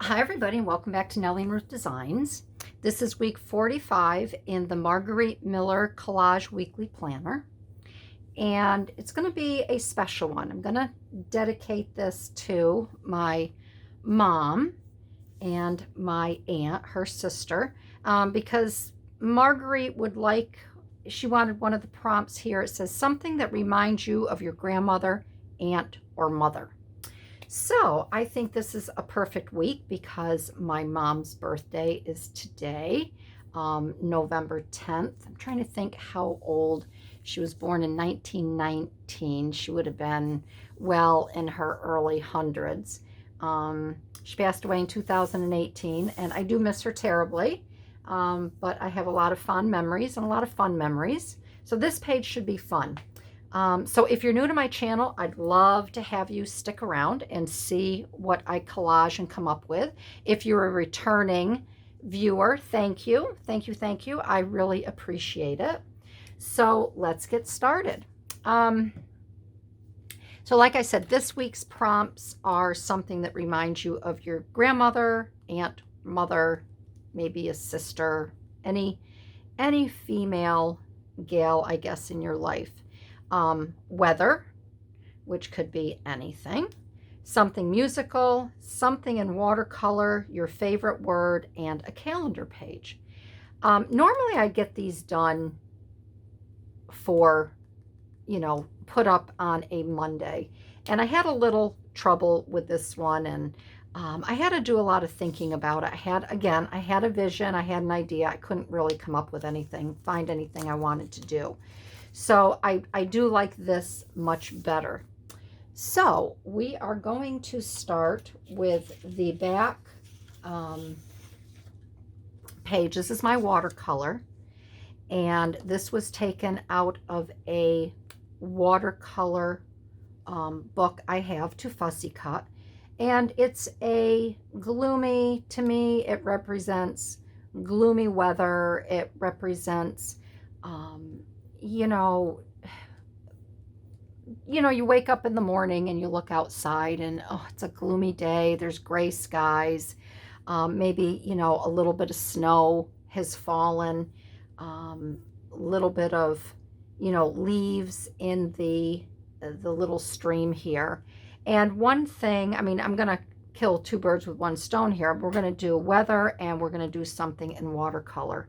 Hi everybody and welcome back to Nellie and Ruth Designs. This is week 45 in the Margarete Miller Collage Weekly Planner, and it's going to be a special one. I'm going to dedicate this to my mom and my aunt, her sister, because Marguerite she wanted one of the prompts here. It says something that reminds you of your grandmother, aunt, or mother. So I think this is a perfect week because my mom's birthday is today, November 10th. I'm trying to think how old. She was born in 1919. She would have been well in her early hundreds. She passed away in 2018, and I do miss her terribly, but I have a lot of fond memories and a lot of fun memories. So this page should be fun. So if you're new to my channel, I'd love to have you stick around and see what I collage and come up with. If you're a returning viewer, thank you. Thank you, thank you. I really appreciate it. So let's get started. So like I said, this week's prompts are something that reminds you of your grandmother, aunt, mother, maybe a sister, any female gal, I guess, in your life. Weather, which could be anything, something musical, something in watercolor, your favorite word, and a calendar page. Normally I get these done for, put up on a Monday, and I had a little trouble with this one, and I had to do a lot of thinking about it. I had a vision, I had an idea. I couldn't really come up with find anything I wanted to do. So I do like this much better. So we are going to start with the back page. This is my watercolor, and this was taken out of a watercolor book I have to fussy cut. And it's a gloomy, to me, it represents gloomy weather. It represents you wake up in the morning and you look outside and, oh, it's a gloomy day. There's gray skies. Maybe, a little bit of snow has fallen. A little bit of, leaves in the little stream here. And one thing, I'm going to kill two birds with one stone here. We're going to do weather and we're going to do something in watercolor.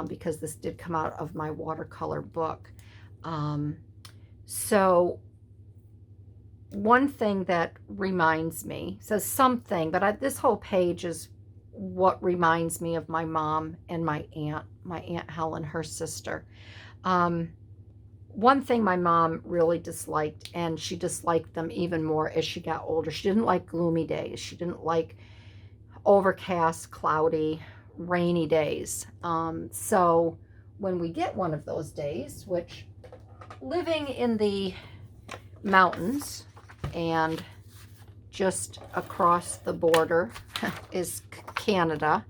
Because this did come out of my watercolor book. So one thing that reminds me, says something, but this whole page is what reminds me of my mom and my Aunt Helen, her sister. One thing my mom really disliked, and she disliked them even more as she got older, she didn't like gloomy days. She didn't like overcast, cloudy, rainy days. So when we get one of those days, which living in the mountains and just across the border is Canada,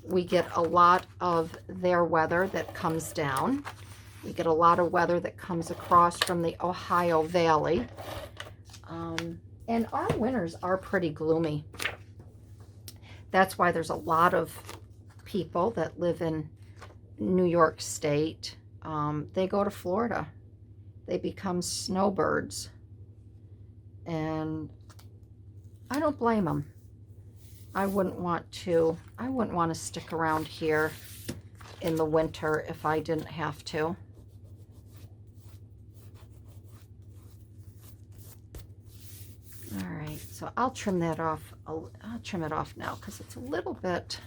we get a lot of their weather that comes down. We get a lot of weather that comes across from the Ohio Valley. And our winters are pretty gloomy. That's why there's a lot of people that live in New York State. They go to Florida. They become snowbirds. And I don't blame them. I wouldn't want to stick around here in the winter if I didn't have to. All right, so I'll trim that off. I'll trim it off now because it's a little bit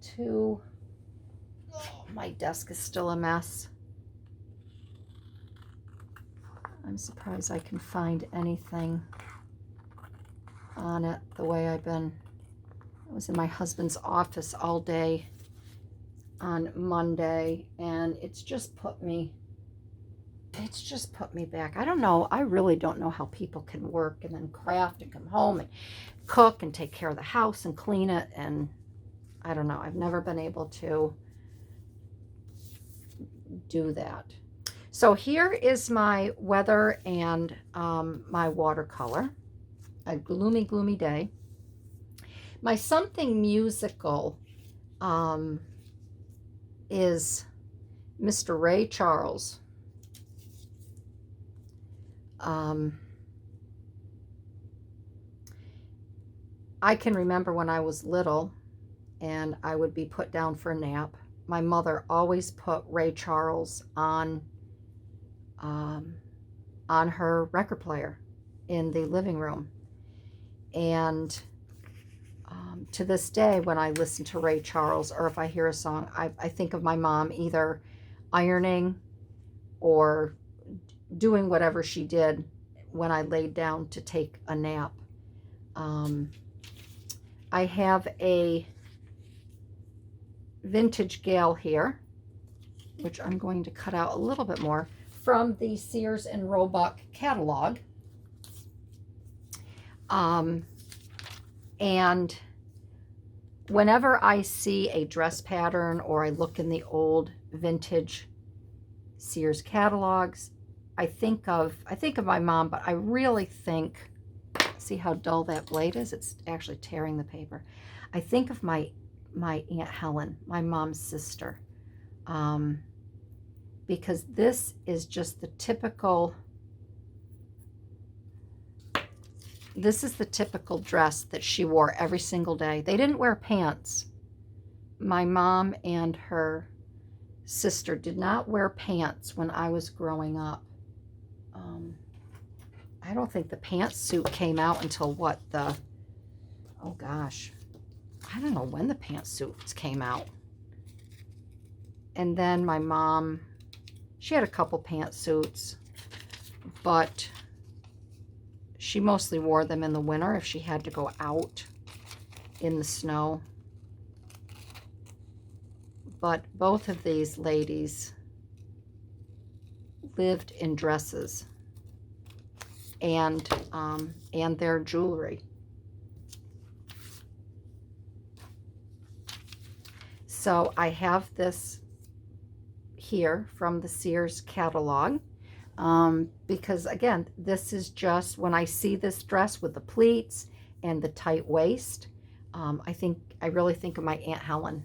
too, oh, my desk is still a mess. I'm surprised I can find anything on it the way I was in my husband's office all day on Monday, and it's just put me back. I don't know. I really don't know how people can work and then craft and come home and cook and take care of the house and clean it. And I don't know. I've never been able to do that. So here is my weather and my watercolor. a gloomy, gloomy day. My something musical is Mr. Ray Charles. I can remember when I was little and I would be put down for a nap. My mother always put Ray Charles on her record player in the living room. And to this day, when I listen to Ray Charles, or if I hear a song, I think of my mom either ironing or doing whatever she did when I laid down to take a nap. I have a vintage gal here, which I'm going to cut out a little bit more, from the Sears and Roebuck catalog. And whenever I see a dress pattern or I look in the old vintage Sears catalogs, I think of my mom, but I really think, see how dull that blade is? It's actually tearing the paper. I think of my Aunt Helen, my mom's sister, because this is just the typical, this is the typical dress that she wore every single day. They didn't wear pants. My mom and her sister did not wear pants when I was growing up. I don't think the pantsuit came out until what, oh gosh, I don't know when the pantsuits came out. And then my mom, she had a couple pantsuits, but she mostly wore them in the winter if she had to go out in the snow. But both of these ladies lived in dresses and their jewelry. So I have this here from the Sears catalog, because again, this is just, when I see this dress with the pleats and the tight waist, I really think of my Aunt Helen,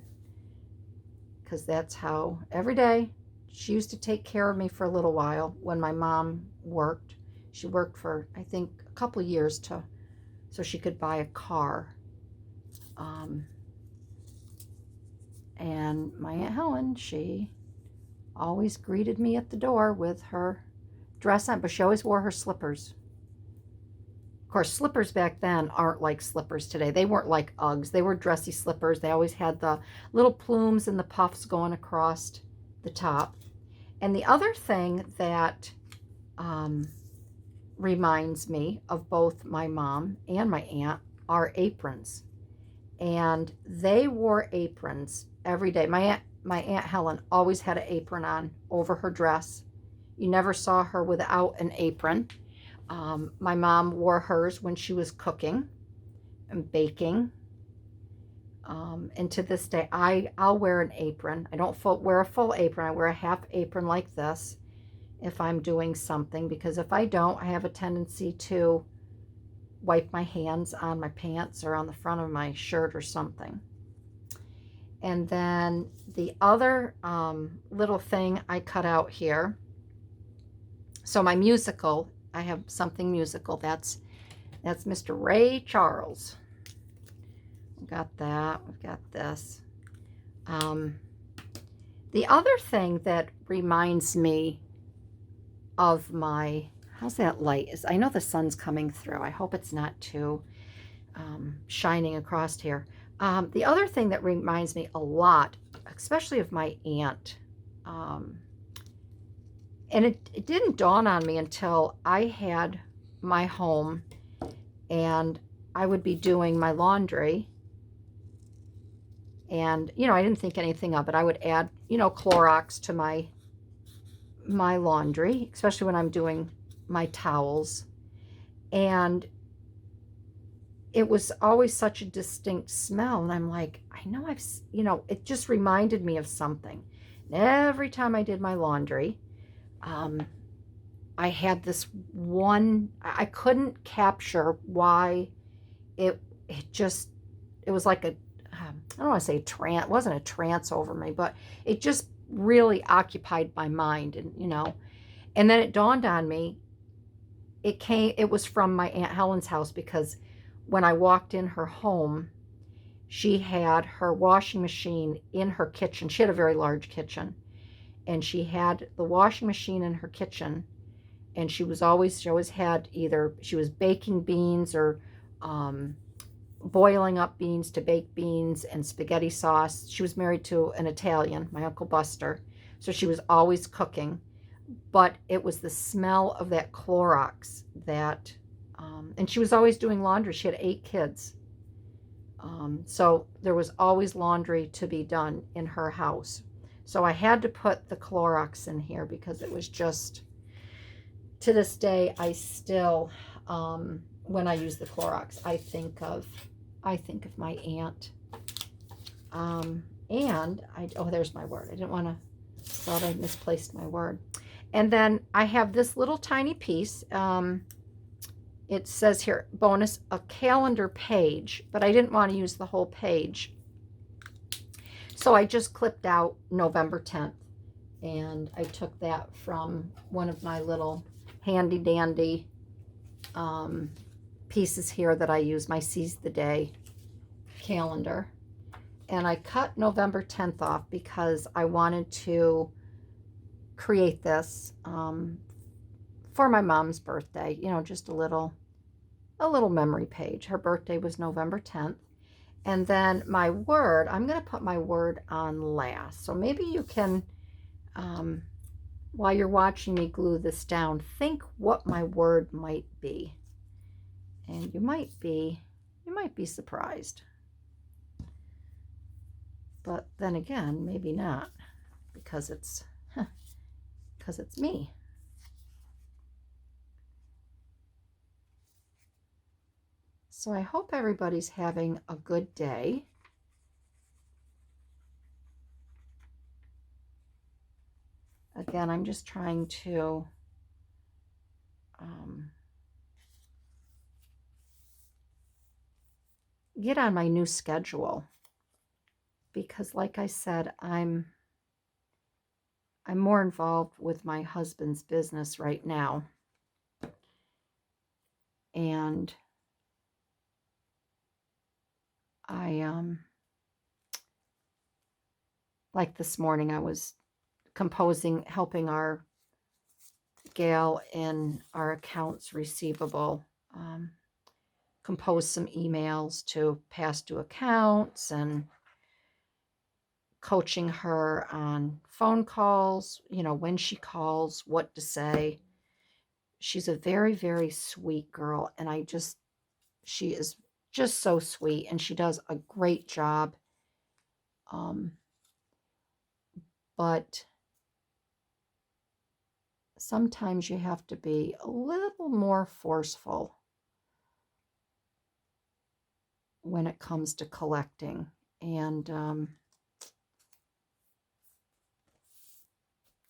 because that's how every day she used to take care of me for a little while when my mom worked. She worked for, I think, a couple of years so she could buy a car. And my Aunt Helen, she always greeted me at the door with her dress on, but she always wore her slippers. Of course, slippers back then aren't like slippers today. They weren't like Uggs. They were dressy slippers. They always had the little plumes and the puffs going across the top. And the other thing that reminds me of both my mom and my aunt are aprons. And they wore aprons every day. My Aunt Helen always had an apron on over her dress. You never saw her without an apron. My mom wore hers when she was cooking and baking. And to this day, I'll wear an apron. I don't wear a full apron. I wear a half apron like this if I'm doing something, because if I don't, I have a tendency to wipe my hands on my pants or on the front of my shirt or something. And then the other little thing I cut out here, so my musical, I have something musical. That's Mr. Ray Charles. We got that. We've got this. The other thing that reminds me of my, how's that light? I know the sun's coming through. I hope it's not too shining across here. The other thing that reminds me a lot, especially of my aunt, and it didn't dawn on me until I had my home and I would be doing my laundry. And, I didn't think anything of it. I would add, Clorox to my laundry, especially when I'm doing my towels. And it was always such a distinct smell. And I'm like, I know it just reminded me of something. And every time I did my laundry, I I had this one, I couldn't capture why it just, it was like a, I don't want to say a trance, it wasn't a trance over me, but it just really occupied my mind. And, you know, and then it dawned on me, it was from my Aunt Helen's house, because when I walked in her home, she had her washing machine in her kitchen. She had a very large kitchen, and she had the washing machine in her kitchen, and she always had either, she was baking beans or boiling up beans to bake beans and spaghetti sauce. She was married to an Italian, my Uncle Buster, so she was always cooking. But it was the smell of that Clorox that, and she was always doing laundry. She had 8 kids. So there was always laundry to be done in her house. So I had to put the Clorox in here, because it was just, to this day, I still, when I use the Clorox, I think of my aunt. And oh, there's my word. I didn't want to, thought I misplaced my word. And then I have this little tiny piece. It says here, bonus, a calendar page, but I didn't want to use the whole page. So I just clipped out November 10th, and I took that from one of my little handy dandy pieces here that I use, my Seize the Day calendar. And I cut November 10th off because I wanted to create this for my mom's birthday, you know, just a little memory page. Her birthday was November 10th. And then my word, I'm going to put my word on last. So maybe you can, while you're watching me glue this down, think what my word might be. And you might be surprised. But then again, maybe not, because it's me. So I hope everybody's having a good day. Again, I'm just trying to get on my new schedule, because like I said, I'm more involved with my husband's business right now. And I like this morning I was composing, helping our gal in our accounts receivable compose some emails to past due accounts, and coaching her on phone calls, you know, when she calls, what to say. She's a very, very sweet girl, and she is just so sweet, and she does a great job. But sometimes you have to be a little more forceful when it comes to collecting. And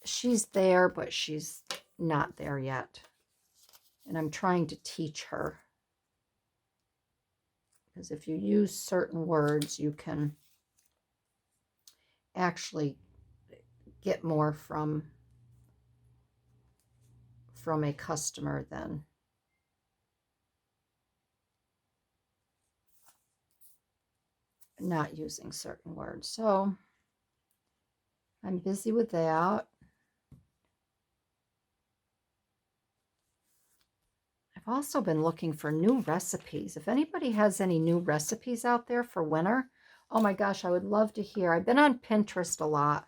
she's there, but she's not there yet. And I'm trying to teach her, because if you use certain words, you can actually get more from a customer than not using certain words. So I'm busy with that. I've also been looking for new recipes. If anybody has any new recipes out there for winter, oh my gosh, I would love to hear. I've been on Pinterest a lot,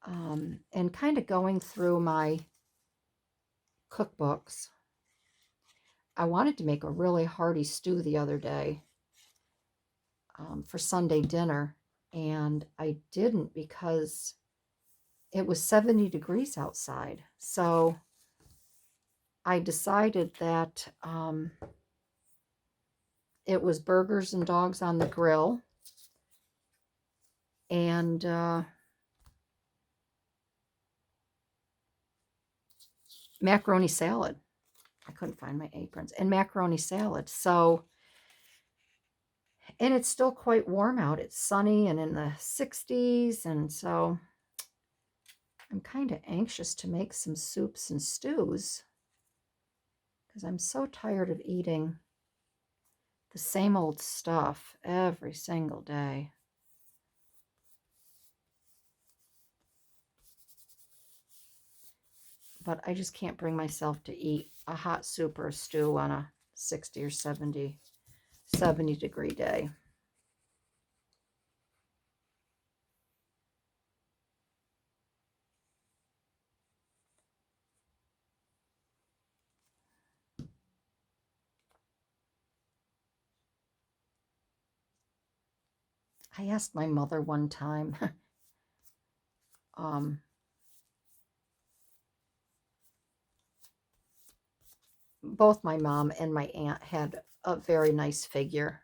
and kind of going through my cookbooks. I wanted to make a really hearty stew the other day for Sunday dinner, and I didn't because it was 70 degrees outside. So I decided that it was burgers and dogs on the grill, and macaroni salad. I couldn't find my aprons. And macaroni salad. So, and it's still quite warm out. It's sunny and in the 60s. And so I'm kind of anxious to make some soups and stews because I'm so tired of eating the same old stuff every single day. But I just can't bring myself to eat a hot soup or a stew on a 60 or 70 degree day. I asked my mother one time, both my mom and my aunt had a very nice figure.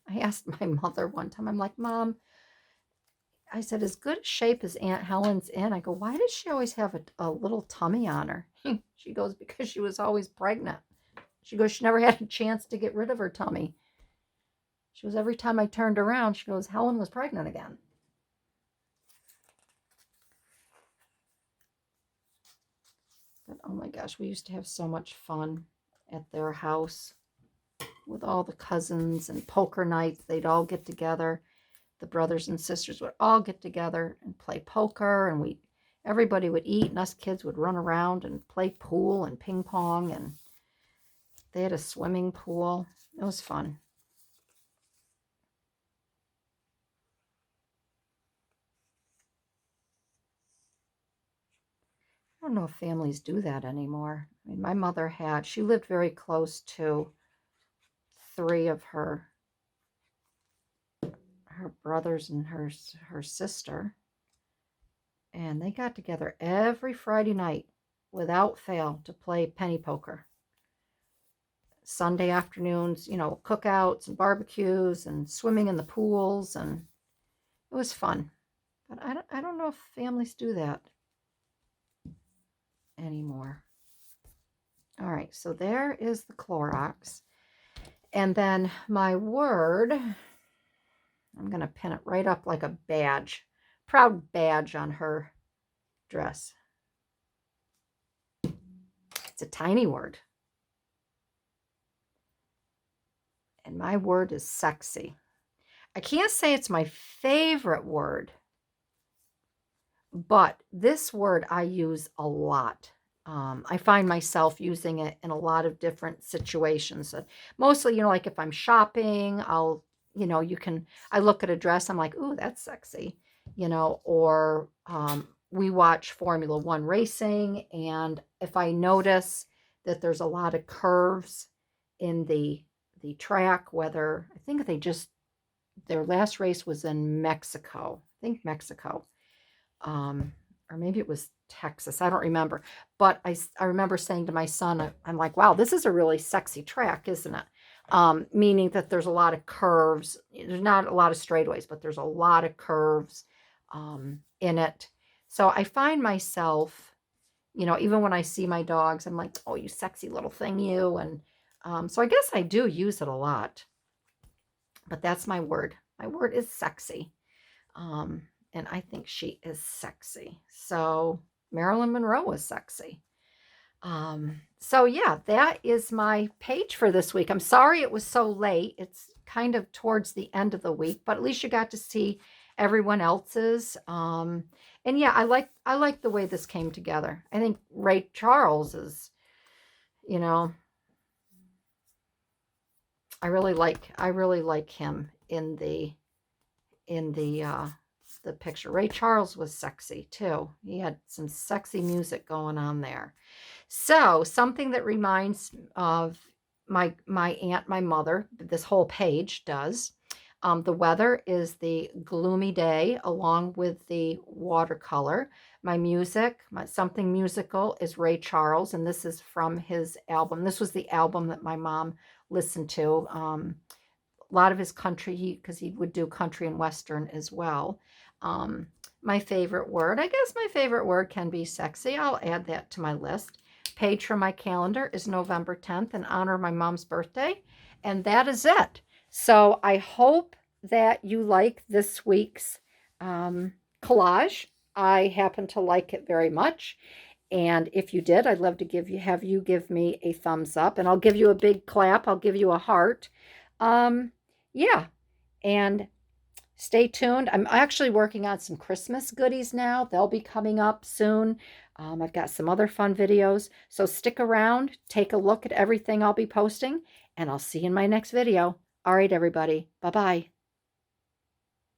I asked my mother one time, I'm like, Mom, I said, as good shape as Aunt Helen's in. I go, why does she always have a little tummy on her? She goes, because she was always pregnant. She goes, she never had a chance to get rid of her tummy. She goes, every time I turned around, she goes, Helen was pregnant again. But oh my gosh, we used to have so much fun at their house with all the cousins and poker nights. They'd all get together. The brothers and sisters would all get together and play poker, and everybody would eat, and us kids would run around and play pool and ping pong, and they had a swimming pool. It was fun. I don't know if families do that anymore. I mean, my mother she lived very close to 3 of her brothers and her sister, and they got together every Friday night without fail to play penny poker. Sunday afternoons, cookouts and barbecues and swimming in the pools, and it was fun. But I don't know if families do that anymore. All right, so there is the Clorox. And then my word, I'm going to pin it right up like a badge, proud badge on her dress. It's a tiny word. And my word is sexy. I can't say it's my favorite word, but this word I use a lot. I find myself using it in a lot of different situations. Mostly, like if I'm shopping, I look at a dress, I'm like, ooh, that's sexy, or we watch Formula One racing, and if I notice that there's a lot of curves in the track, whether I think their last race was in Mexico, or maybe it was Texas, I don't remember, but I remember saying to my son, I'm like, wow, this is a really sexy track, isn't it? Meaning that there's a lot of curves. There's not a lot of straightaways, but there's a lot of curves in it. So I find myself, even when I see my dogs, I'm like, oh, you sexy little thing, you. And so I guess I do use it a lot. But that's my word. My word is sexy. And I think she is sexy. So Marilyn Monroe was sexy. So yeah, that is my page for this week. I'm sorry it was so late. It's kind of towards the end of the week, but at least you got to see everyone else's. And yeah, I like the way this came together. I think Ray Charles is, I really like him in the picture. Ray Charles was sexy too. He had some sexy music going on there. So something that reminds of my aunt, my mother, this whole page does. The weather is the gloomy day along with the watercolor. My music, something musical, is Ray Charles, and this is from his album. This was the album that my mom listened to. A lot of his country, because he would do country and western as well. My favorite word, I guess my favorite word can be sexy. I'll add that to my list. page from my calendar is November 10th in honor of my mom's birthday. And that is it. So I hope that you like this week's collage. I happen to like it very much. And if you did, I'd love to have you give me a thumbs up, and I'll give you a big clap. I'll give you a heart. Yeah. And stay tuned. I'm actually working on some Christmas goodies now. They'll be coming up soon. I've got some other fun videos. So stick around, take a look at everything I'll be posting, and I'll see you in my next video. All right, everybody. Bye-bye.